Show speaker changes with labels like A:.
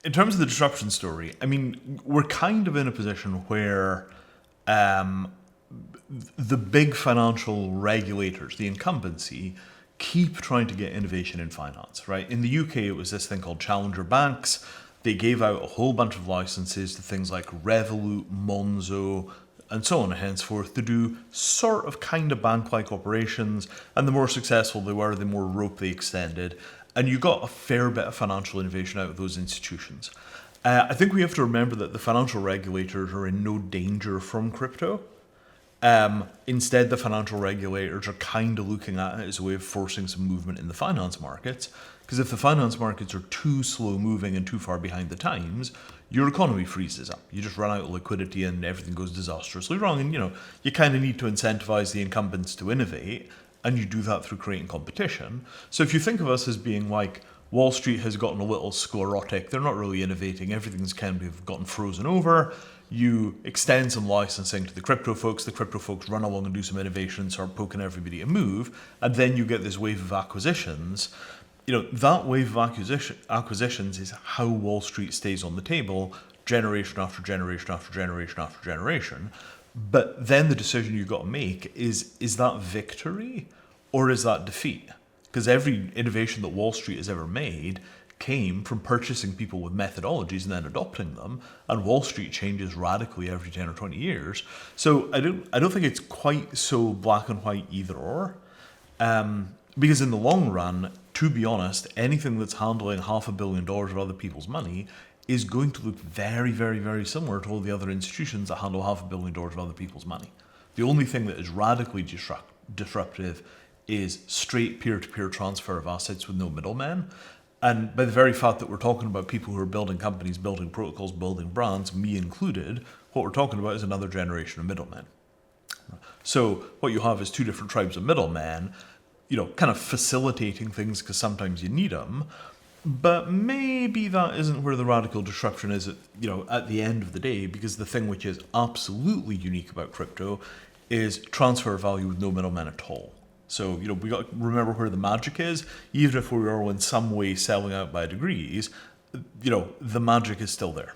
A: In terms of the disruption story, I mean, we're kind of in a position where um, the big financial regulators, the incumbency, keep trying to get innovation in finance, right? In the UK, it was this thing called challenger banks. They gave out a whole bunch of licenses to things like Revolut, Monzo, and so on and henceforth to do sort of kind of bank-like operations. And the more successful they were, the more rope they extended. And you got a fair bit of financial innovation out of those institutions. I think we have to remember that the financial regulators are in no danger from crypto. Instead, the financial regulators are kind of looking at it as a way of forcing some movement in the finance markets. Because if the finance markets are too slow moving and too far behind the times, your economy freezes up. You just run out of liquidity and everything goes disastrously wrong. And you kind of need to incentivize the incumbents to innovate, and you do that through creating competition. So if you think of us as being like Wall Street has gotten a little sclerotic, they're not really innovating, everything's kind of gotten frozen over. You extend some licensing to the crypto folks run along and do some innovation, start poking everybody to move, and then you get this wave of acquisitions. That wave of acquisitions is how Wall Street stays on the table generation after generation after generation after generation. But then the decision you've got to make is that victory or is that defeat? Because every innovation that Wall Street has ever made came from purchasing people with methodologies and then adopting them, and Wall Street changes radically every 10 or 20 years. So I don't think it's quite so black and white either or. Because in the long run, to be honest, anything that's handling $500 million of other people's money is going to look very, very, very similar to all the other institutions that handle $500 million of other people's money. The only thing that is radically disruptive is straight peer-to-peer transfer of assets with no middlemen. And by the very fact that we're talking about people who are building companies, building protocols, building brands, me included, what we're talking about is another generation of middlemen. So what you have is two different tribes of middlemen, kind of facilitating things because sometimes you need them. But maybe that isn't where the radical disruption is at the end of the day, because the thing which is absolutely unique about crypto is transfer value with no middlemen at all. So, we got to remember where the magic is. Even if we are in some way selling out by degrees, the magic is still there.